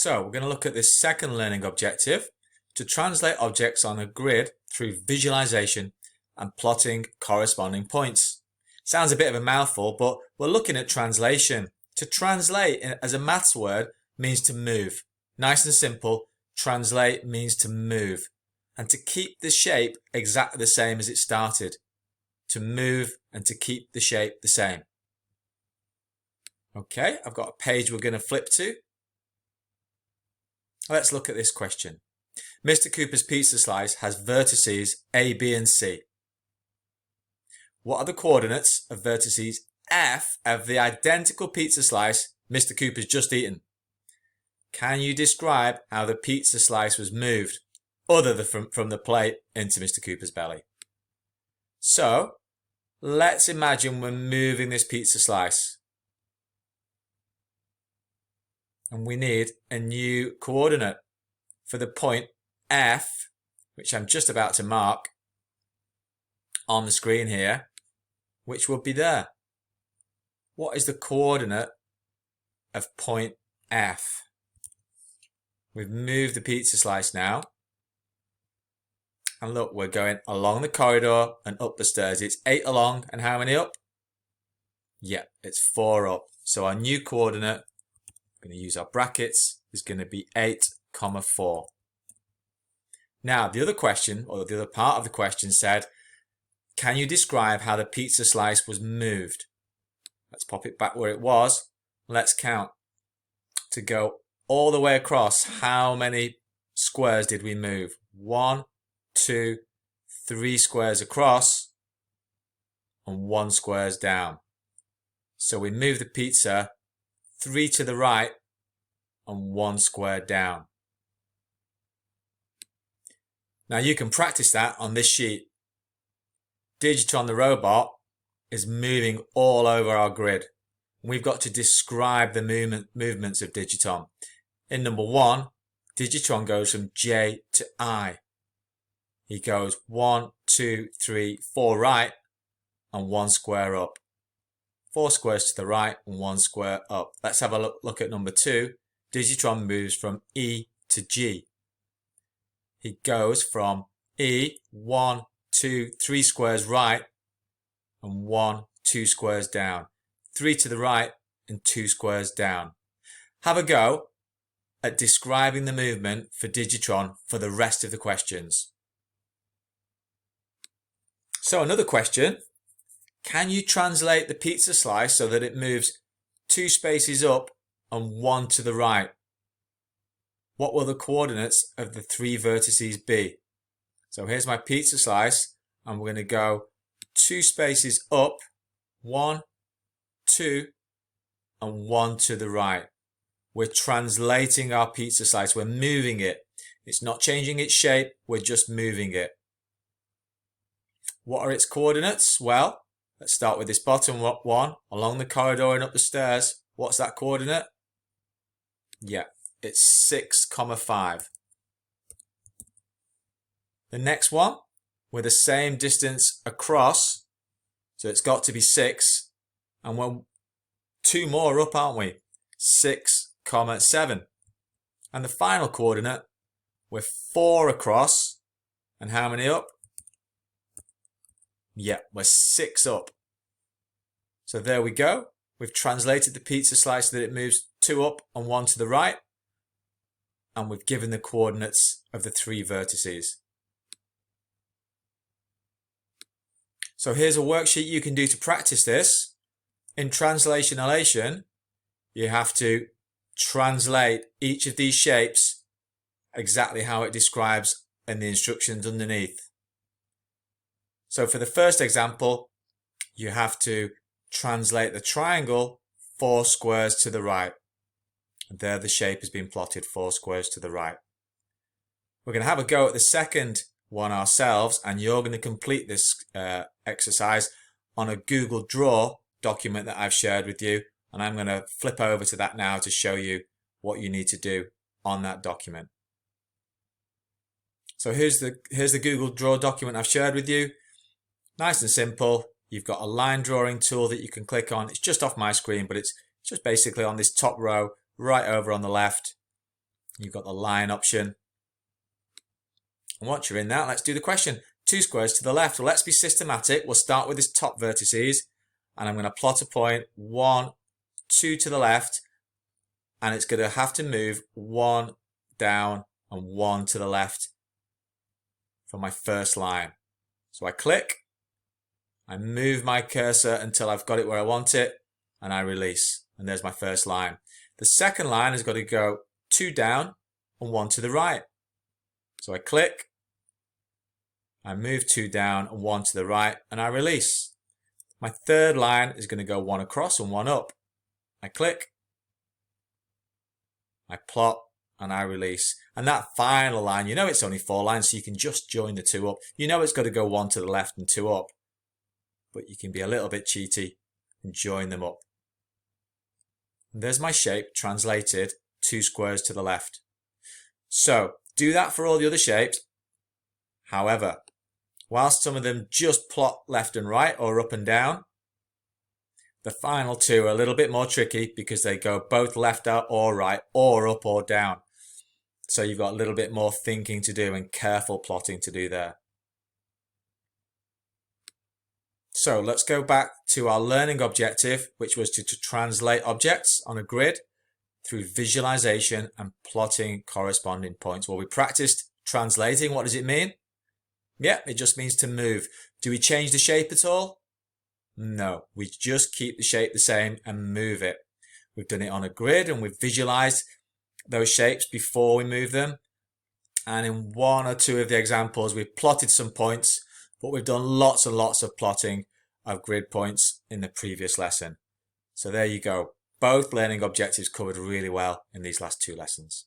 So we're going to look at this second learning objective to translate objects on a grid through visualization and plotting corresponding points. Sounds a bit of a mouthful, but we're looking at translation. To translate as a maths word means to move. Nice and simple, translate means to move. And to keep the shape exactly the same as it started. To move and to keep the shape the same. Okay, I've got a page we're going to flip to. Let's look at this question. Mr. Cooper's pizza slice has vertices A, B and C. What are the coordinates of vertices F of the identical pizza slice Mr. Cooper's just eaten? Can you describe how the pizza slice was moved other than from the plate into Mr. Cooper's belly? So, let's imagine we're moving this pizza slice. And we need a new coordinate for the point F, which I'm just about to mark on the screen here, which will be there. What is the coordinate of point F? We've moved the pizza slice now. And look, we're going along the corridor and up the stairs. It's 8 along and how many up? Yeah, it's 4 up. So our new coordinate, I'm going to use our brackets, is going to be 8, 4. Now, the other question, or the other part of the question said, can you describe how the pizza slice was moved? Let's pop it back where it was. Let's count. To go all the way across, how many squares did we move? 1, 2, 3 squares across and 1 squares down. So we move the pizza 3 to the right and 1 square down. Now you can practice that on this sheet. Digitron the robot is moving all over our grid. We've got to describe the movements of Digitron. In number 1, Digitron goes from J to I. He goes 1, 2, 3, 4 right and 1 square up. 4 squares to the right and 1 square up. Let's have a look at number 2. Digitron moves from E to G. He goes from E, 1, 2, 3 squares right and 1, 2 squares down. 3 to the right and 2 squares down. Have a go at describing the movement for Digitron for the rest of the questions. So another question. Can you translate the pizza slice so that it moves 2 spaces up and 1 to the right? What will the coordinates of the 3 vertices be? So here's my pizza slice and we're going to go 2 spaces up, 1, 2 and 1 to the right. We're translating our pizza slice, we're moving it. It's not changing its shape, we're just moving it. What are its coordinates? Well, let's start with this bottom one, along the corridor and up the stairs. What's that coordinate? Yeah, it's 6, 5. The next one, we're the same distance across, so it's got to be 6, and we're 2 more up, aren't we? 6, 7. And the final coordinate, we're 4 across, and how many up? Yeah, we're 6 up. So there we go. We've translated the pizza slice so that it moves 2 up and 1 to the right. And we've given the coordinates of the 3 vertices. So here's a worksheet you can do to practice this. In translationalation, you have to translate each of these shapes exactly how it describes in the instructions underneath. So for the first example, you have to translate the triangle 4 squares to the right. And there the shape has been plotted 4 squares to the right. We're going to have a go at the second one ourselves, and you're going to complete this exercise on a Google Draw document that I've shared with you. And I'm going to flip over to that now to show you what you need to do on that document. So here's the Google Draw document I've shared with you. Nice and simple. You've got a line drawing tool that you can click on. It's just off my screen, but it's just basically on this top row, right over on the left. You've got the line option. And once you're in that, let's do the question. 2 squares to the left. Well, let's be systematic. We'll start with this top vertices, and I'm going to plot a point 1, 2 to the left, and it's going to have to move 1 down and 1 to the left for my first line. So I click, I move my cursor until I've got it where I want it, and I release. And there's my first line. The second line has got to go 2 down and 1 to the right. So I click, I move 2 down and 1 to the right, and I release. My third line is going to go 1 across and 1 up. I click, I plot, and I release. And that final line, you know it's only 4 lines, so you can just join the 2 up. You know it's got to go 1 to the left and 2 up, but you can be a little bit cheaty and join them up. And there's my shape translated 2 squares to the left. So do that for all the other shapes. However, whilst some of them just plot left and right or up and down, the final 2 are a little bit more tricky because they go both left or right or up or down. So you've got a little bit more thinking to do and careful plotting to do there. So let's go back to our learning objective, which was to translate objects on a grid through visualization and plotting corresponding points. Well, we practiced translating. What does it mean? Yeah, it just means to move. Do we change the shape at all? No, we just keep the shape the same and move it. We've done it on a grid and we've visualized those shapes before we move them. And in 1 or 2 of the examples, we've plotted some points, but we've done lots and lots of plotting of grid points in the previous lesson. So there you go. Both learning objectives covered really well in these last 2 lessons.